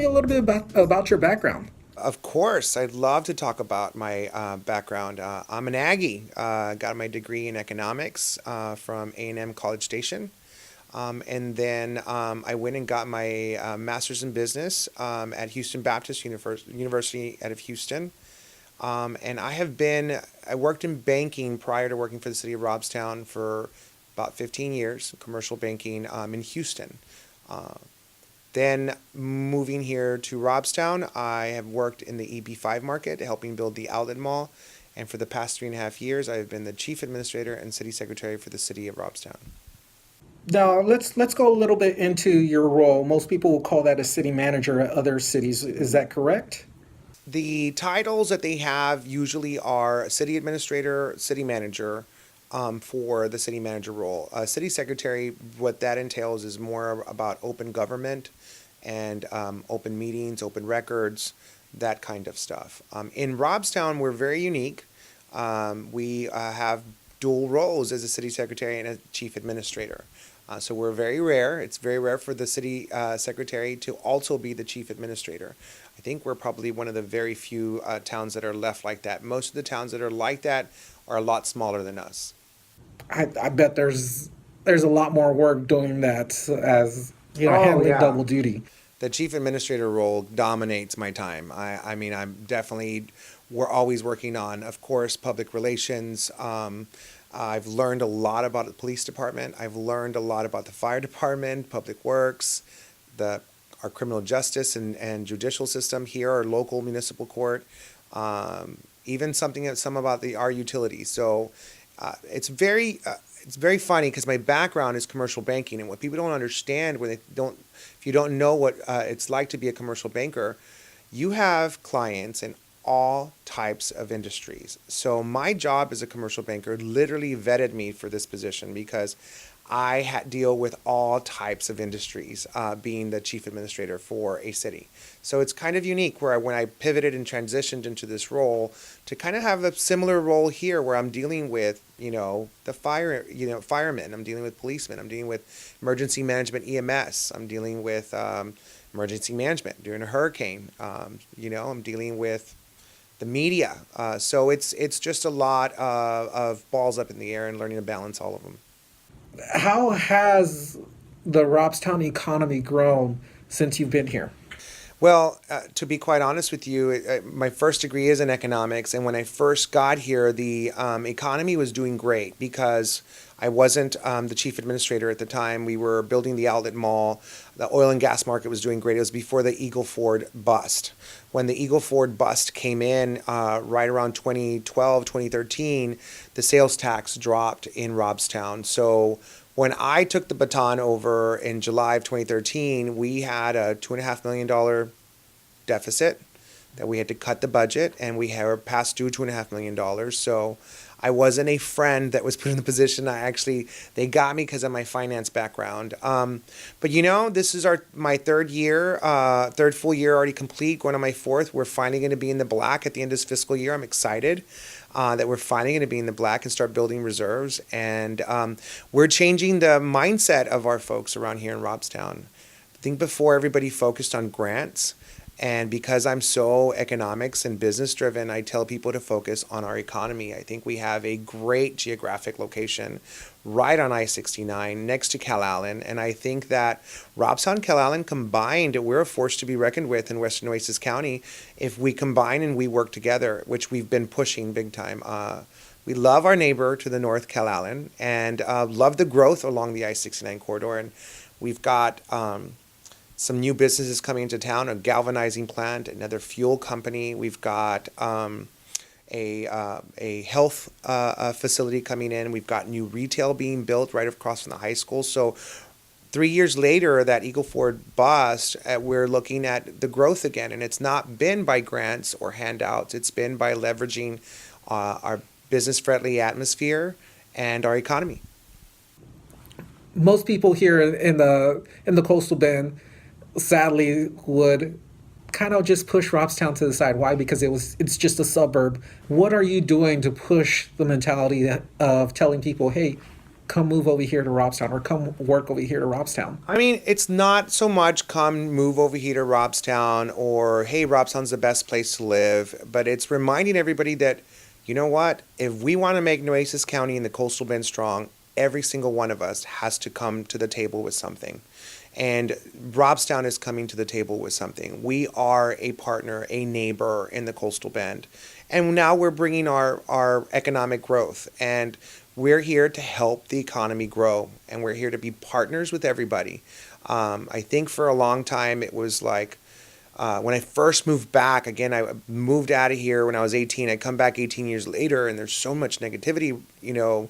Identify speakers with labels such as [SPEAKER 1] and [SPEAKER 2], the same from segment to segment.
[SPEAKER 1] a little bit about your background.
[SPEAKER 2] Of course, I'd love to talk about my background. I'm an Aggie. Got my degree in economics from A&M College Station. And then I went and got my master's in business at Houston Baptist University out of Houston. And I worked in banking prior to working for the city of Robstown for about 15 years, commercial banking in Houston. Uh, then moving here to Robstown, I have worked in the EB5 market, helping build the outlet mall. And for the past 3.5 years, I have been the chief administrator and city secretary for the city of Robstown.
[SPEAKER 1] Now let's go a little bit into your role. Most people will call that a city manager at other cities. Is that correct?
[SPEAKER 2] The titles that they have usually are city administrator, city manager, for the city manager role. City secretary, what that entails is more about open government and open meetings, open records, that kind of stuff. In Robstown, we're very unique. We have dual roles as a city secretary and a chief administrator. So we're very rare. It's very rare for the city secretary to also be the chief administrator. I think we're probably one of the very few towns that are left like that. Most of the towns that are like that are a lot smaller than us.
[SPEAKER 1] I bet there's a lot more work doing that as
[SPEAKER 2] Oh
[SPEAKER 1] handling
[SPEAKER 2] yeah.
[SPEAKER 1] double duty.
[SPEAKER 2] The chief administrator role dominates my time. I mean, we're always working on, of course, public relations. I've learned a lot about the police department. I've learned a lot about the fire department, public works, the our criminal justice and judicial system here, our local municipal court, even some about our utilities. So it's very funny because my background is commercial banking, and what people don't understand if you don't know what it's like to be a commercial banker, you have clients in all types of industries. So my job as a commercial banker literally vetted me for this position because deal with all types of industries, being the chief administrator for a city. So it's kind of unique when I pivoted and transitioned into this role to kind of have a similar role here where I'm dealing with, firemen, I'm dealing with policemen, I'm dealing with emergency management EMS, I'm dealing with emergency management during a hurricane, I'm dealing with the media. So it's just a lot of balls up in the air and learning to balance all of them.
[SPEAKER 1] How has the Robstown economy grown since you've been here?
[SPEAKER 2] Well, to be quite honest with you, my first degree is in economics, and when I first got here, the economy was doing great because I wasn't the chief administrator at the time. We were building the outlet mall. The oil and gas market was doing great. It was before the Eagle Ford bust. When the Eagle Ford bust came in right around 2012, 2013, the sales tax dropped in Robstown. So when I took the baton over in July of 2013, we had a $2.5 million deficit that we had to cut the budget, and we were past due $2.5 million. So I wasn't a friend that was put in the position. They got me because of my finance background. But this is my third full year already complete, going on my fourth. We're finally going to be in the black at the end of this fiscal year. I'm excited that we're finally going to be in the black and start building reserves. And we're changing the mindset of our folks around here in Robstown. I think before everybody focused on grants. And because I'm so economics and business driven, I tell people to focus on our economy. I think we have a great geographic location right on I-69 next to Calallen. And I think that Robstown and Calallen combined, we're a force to be reckoned with in Western Nueces County if we combine and we work together, which we've been pushing big time. We love our neighbor to the north, Calallen, and love the growth along the I-69 corridor. And we've got some new businesses coming into town, a galvanizing plant, another fuel company. We've got a health facility coming in. We've got new retail being built right across from the high school. So 3 years later, that Eagle Ford bust, we're looking at the growth again. And it's not been by grants or handouts. It's been by leveraging our business-friendly atmosphere and our economy.
[SPEAKER 1] Most people here in the coastal bend sadly would kind of just push Robstown to the side. Why? Because it's just a suburb. What are you doing to push the mentality of telling people, hey, come move over here to Robstown or come work over here to Robstown?
[SPEAKER 2] I mean, it's not so much come move over here to Robstown or hey, Robstown's the best place to live, but it's reminding everybody that, you know what, if we want to make Nueces County and the Coastal Bend strong, every single one of us has to come to the table with something. And Robstown is coming to the table with something. We are a partner, a neighbor in the Coastal Bend. And now we're bringing our economic growth. And we're here to help the economy grow. And we're here to be partners with everybody. I think for a long time it was like, when I first moved back, again, I moved out of here when I was 18. I come back 18 years later, and there's so much negativity, and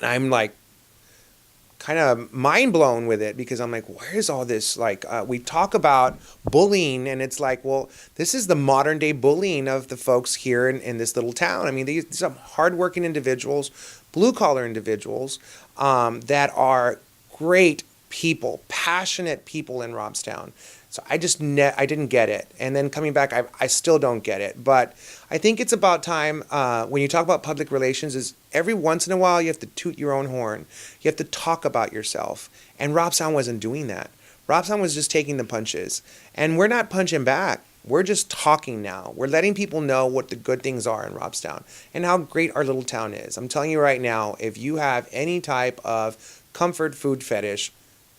[SPEAKER 2] I'm like, kind of mind blown with it because I'm like, where is all this? Like, we talk about bullying, and it's like, well, this is the modern day bullying of the folks here in this little town. I mean, these are hardworking individuals, blue collar individuals that are great people, passionate people in Robstown. So I didn't get it. And then coming back, I still don't get it. But I think it's about time, when you talk about public relations, is every once in a while you have to toot your own horn. You have to talk about yourself. And Robstown wasn't doing that. Robstown was just taking the punches. And we're not punching back. We're just talking now. We're letting people know what the good things are in Robstown and how great our little town is. I'm telling you right now, if you have any type of comfort food fetish,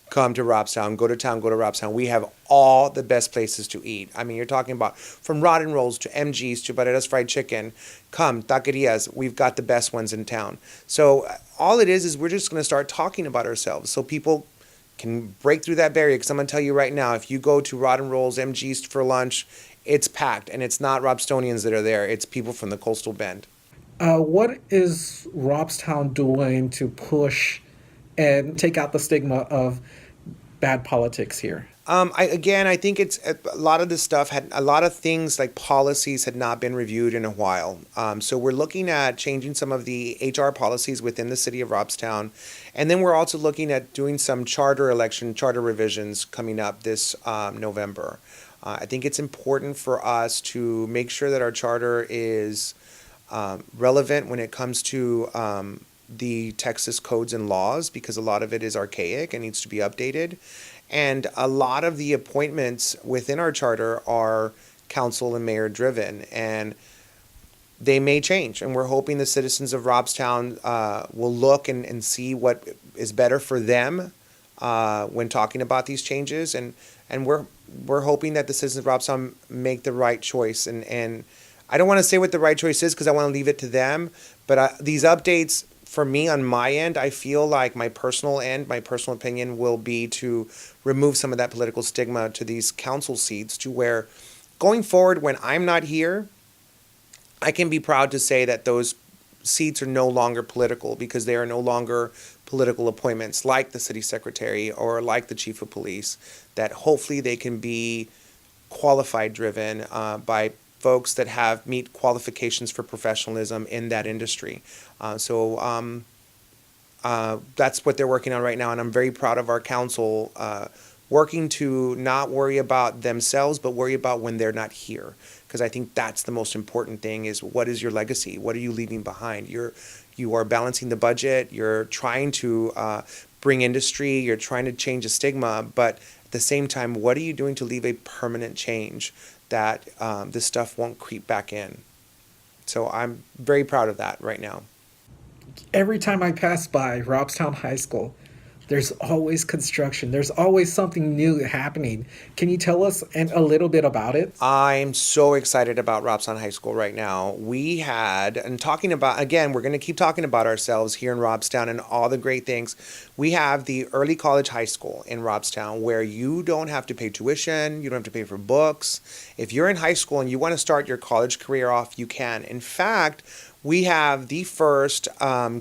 [SPEAKER 2] come to Robstown, go to Robstown. We have all the best places to eat. I mean, you're talking about from Rotten Rolls to MG's to Barrera's Fried Chicken. Come, taquerias. We've got the best ones in town. So all it is we're just going to start talking about ourselves so people can break through that barrier. Because I'm going to tell you right now, if you go to Rotten Rolls, MG's for lunch, it's packed. And it's not Robstonians that are there. It's people from the Coastal Bend.
[SPEAKER 1] What is Robstown doing to push and take out the stigma of bad politics here?
[SPEAKER 2] I think it's a lot of this stuff a lot of things like policies had not been reviewed in a while. So we're looking at changing some of the HR policies within the city of Robstown. And then we're also looking at doing some charter revisions coming up this November. I think it's important for us to make sure that our charter is relevant when it comes to the Texas codes and laws, because a lot of it is archaic and needs to be updated. And a lot of the appointments within our charter are council and mayor driven, and they may change. And we're hoping the citizens of Robstown will look and see what is better for them when talking about these changes. And we're hoping that the citizens of Robstown make the right choice. And I don't want to say what the right choice is because I want to leave it to them. But these updates, for me, on my end, I feel like my personal opinion will be to remove some of that political stigma to these council seats, to where going forward, when I'm not here, I can be proud to say that those seats are no longer political, because they are no longer political appointments like the city secretary or like the chief of police, that hopefully they can be qualified driven by folks that meet qualifications for professionalism in that industry. So that's what they're working on right now, and I'm very proud of our council working to not worry about themselves, but worry about when they're not here. Because I think that's the most important thing: is what is your legacy? What are you leaving behind? You are balancing the budget. You're trying to bring industry. You're trying to change the stigma, but at the same time, what are you doing to leave a permanent change that this stuff won't creep back in? So I'm very proud of that right now.
[SPEAKER 1] Every time I pass by Robstown High School, there's always construction. There's always something new happening. Can you tell us a little bit about it?
[SPEAKER 2] I'm so excited about Robstown High School right now. And talking about, again, we're going to keep talking about ourselves here in Robstown and all the great things. We have the early college high school in Robstown, where you don't have to pay tuition, you don't have to pay for books. If you're in high school and you want to start your college career off, you can. In fact, we have the first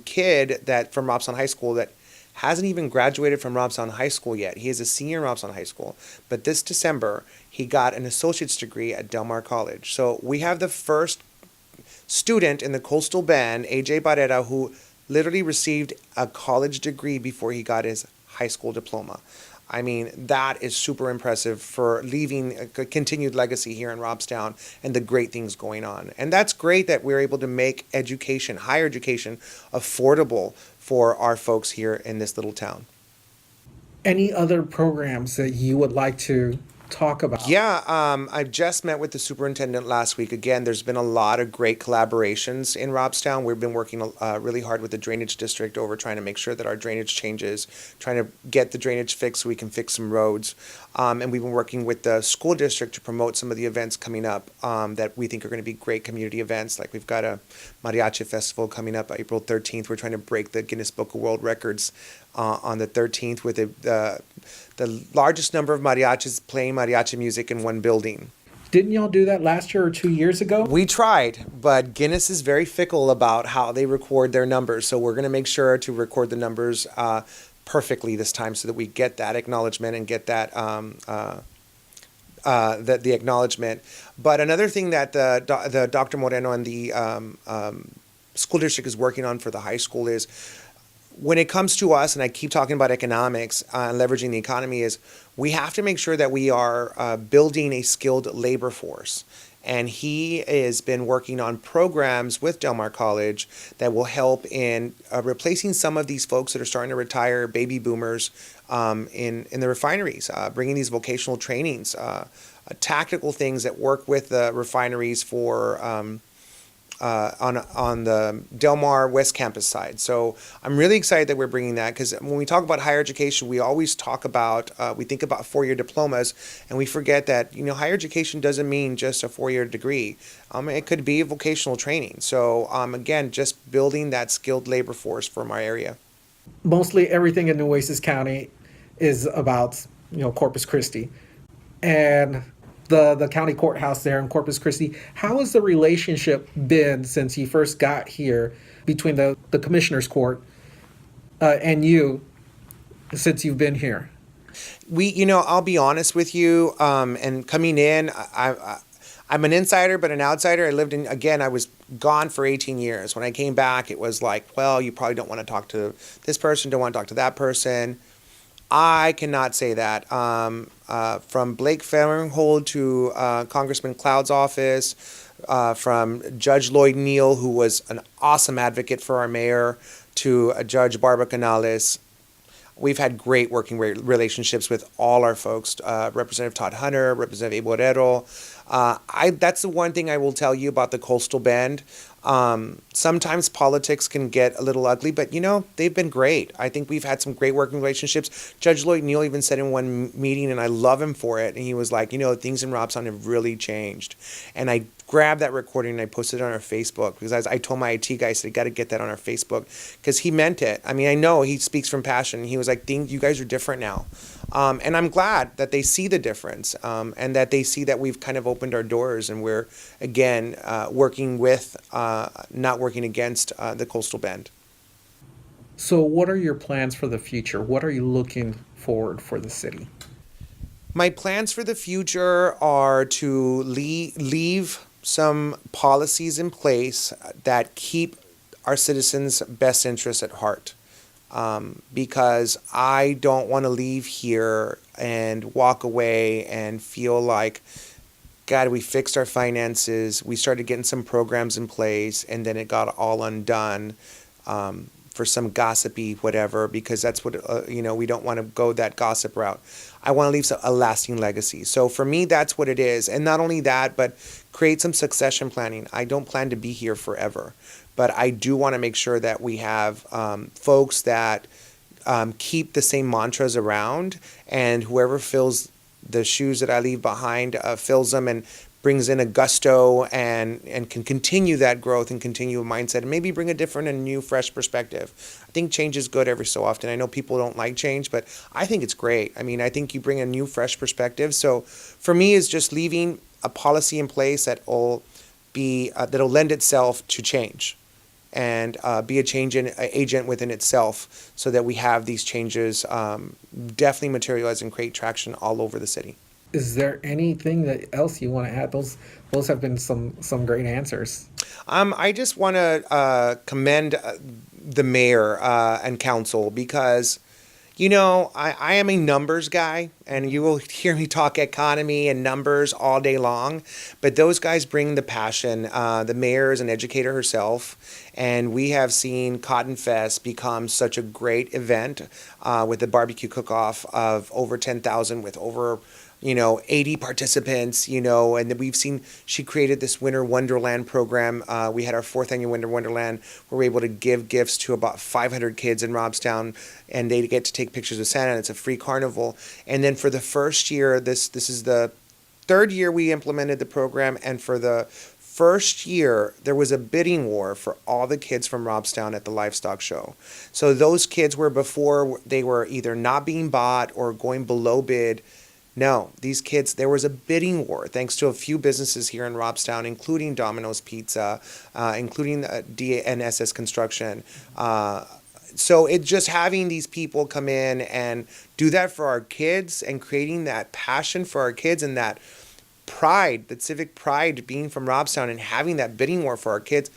[SPEAKER 2] kid from Robstown High School that hasn't even graduated from Robstown High School yet. He is a senior in Robstown High School. But this December, he got an associate's degree at Del Mar College. So we have the first student in the Coastal Bend, AJ Barrera, who literally received a college degree before he got his high school diploma. I mean, that is super impressive for leaving a continued legacy here in Robstown and the great things going on. And that's great that we're able to make education, higher education, affordable for our folks here in this little town.
[SPEAKER 1] Any other programs that you would like to talk about?
[SPEAKER 2] Yeah, I just met with the superintendent last week. Again, there's been a lot of great collaborations in Robstown. We've been working really hard with the drainage district over trying to make sure that our drainage changes, trying to get the drainage fixed so we can fix some roads. And we've been working with the school district to promote some of the events coming up that we think are going to be great community events. Like we've got a mariachi festival coming up April 13th. We're trying to break the Guinness Book of World Records on the 13th with the largest number of mariachis playing mariachi music in one building.
[SPEAKER 1] Didn't y'all do that last year or 2 years ago?
[SPEAKER 2] We tried, but Guinness is very fickle about how they record their numbers. So we're going to make sure to record the numbers perfectly this time so that we get that acknowledgement and get that the acknowledgement. But another thing that the Dr. Moreno and the school district is working on for the high school is, when it comes to us, and I keep talking about economics and leveraging the economy, is we have to make sure that we are building a skilled labor force. And he has been working on programs with Del Mar College that will help in replacing some of these folks that are starting to retire, baby boomers, in the refineries, bringing these vocational trainings, tactical things that work with the refineries for on the Del Mar West Campus side. So I'm really excited that we're bringing that, because when we talk about higher education, we always talk about, we think about four-year diplomas, and we forget that, higher education doesn't mean just a four-year degree. It could be vocational training. So again, just building that skilled labor force from our area.
[SPEAKER 1] Mostly everything in Nueces County is about, Corpus Christi. And the county courthouse there in Corpus Christi. How has the relationship been since you first got here between the commissioner's court and you since you've been here?
[SPEAKER 2] I'll be honest with you, and coming in, I'm an insider, but an outsider. I was gone for 18 years. When I came back, it was like, well, you probably don't want to talk to this person, don't want to talk to that person. I cannot say that. From Blake Farringhold to Congressman Cloud's office, from Judge Lloyd Neal, who was an awesome advocate for our mayor, to Judge Barbara Canales, we've had great working relationships with all our folks. Representative Todd Hunter, Representative Abel Herrero. That's the one thing I will tell you about the Coastal Bend. Sometimes politics can get a little ugly, but they've been great. I think we've had some great working relationships. Judge Lloyd Neal even said in one meeting, and I love him for it, and he was like, things in Robstown have really changed. And I grabbed that recording and I posted it on our Facebook, because I told my IT guy, I said, got to get that on our Facebook, because he meant it. I mean, I know he speaks from passion. He was like, you guys are different now. And I'm glad that they see the difference, and that they see that we've kind of opened our doors, and we're, again, working with, not working against the Coastal Bend.
[SPEAKER 1] So what are your plans for the future? What are you looking forward for the city?
[SPEAKER 2] My plans for the future are to leave some policies in place that keep our citizens' best interests at heart. Because I don't want to leave here and walk away and feel like, God, we fixed our finances, we started getting some programs in place, and then it got all undone for some gossipy whatever, because that's what, we don't want to go that gossip route. I want to leave a lasting legacy. So for me, that's what it is. And not only that, but create some succession planning. I don't plan to be here forever, but I do want to make sure that we have folks that keep the same mantras around, and whoever fills the shoes that I leave behind fills them and brings in a gusto and can continue that growth and continue a mindset and maybe bring a different and new, fresh perspective. I think change is good every so often. I know people don't like change, but I think it's great. I mean, I think you bring a new, fresh perspective. So for me, it's just leaving a policy in place that will be that'll lend itself to change, and be a change agent within itself, so that we have these changes definitely materialize and create traction all over the city.
[SPEAKER 1] Is there anything that else you want to add? Those have been some great answers.
[SPEAKER 2] I just want to commend the mayor and council, because You know, I am a numbers guy, and you will hear me talk economy and numbers all day long. But those guys bring the passion. The mayor is an educator herself, and we have seen Cotton Fest become such a great event with the barbecue cook-off of over 10,000 with over 80 participants, and then we've seen she created this Winter Wonderland program. We had our fourth annual Winter Wonderland where we're able to give gifts to about 500 kids in Robstown, and they get to take pictures of Santa, and it's a free carnival. And then for the first year, this is the third year we implemented the program, and for the first year, there was a bidding war for all the kids from Robstown at the livestock show. So those kids were before they were either not being bought or going below bid. No, these kids, there was a bidding war thanks to a few businesses here in Robstown, including Domino's Pizza, including DNSS Construction. So it just having these people come in and do that for our kids and creating that passion for our kids and that pride, that civic pride being from Robstown and having that bidding war for our kids,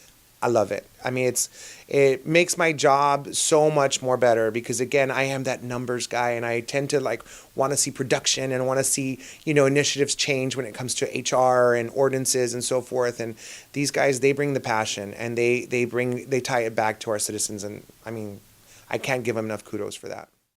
[SPEAKER 2] I love it. I mean, it makes my job so much more better because again, I am that numbers guy and I tend to want to see production and want to see, initiatives change when it comes to HR and ordinances and so forth. And these guys, they bring the passion and they tie it back to our citizens. And I mean, I can't give them enough kudos for that.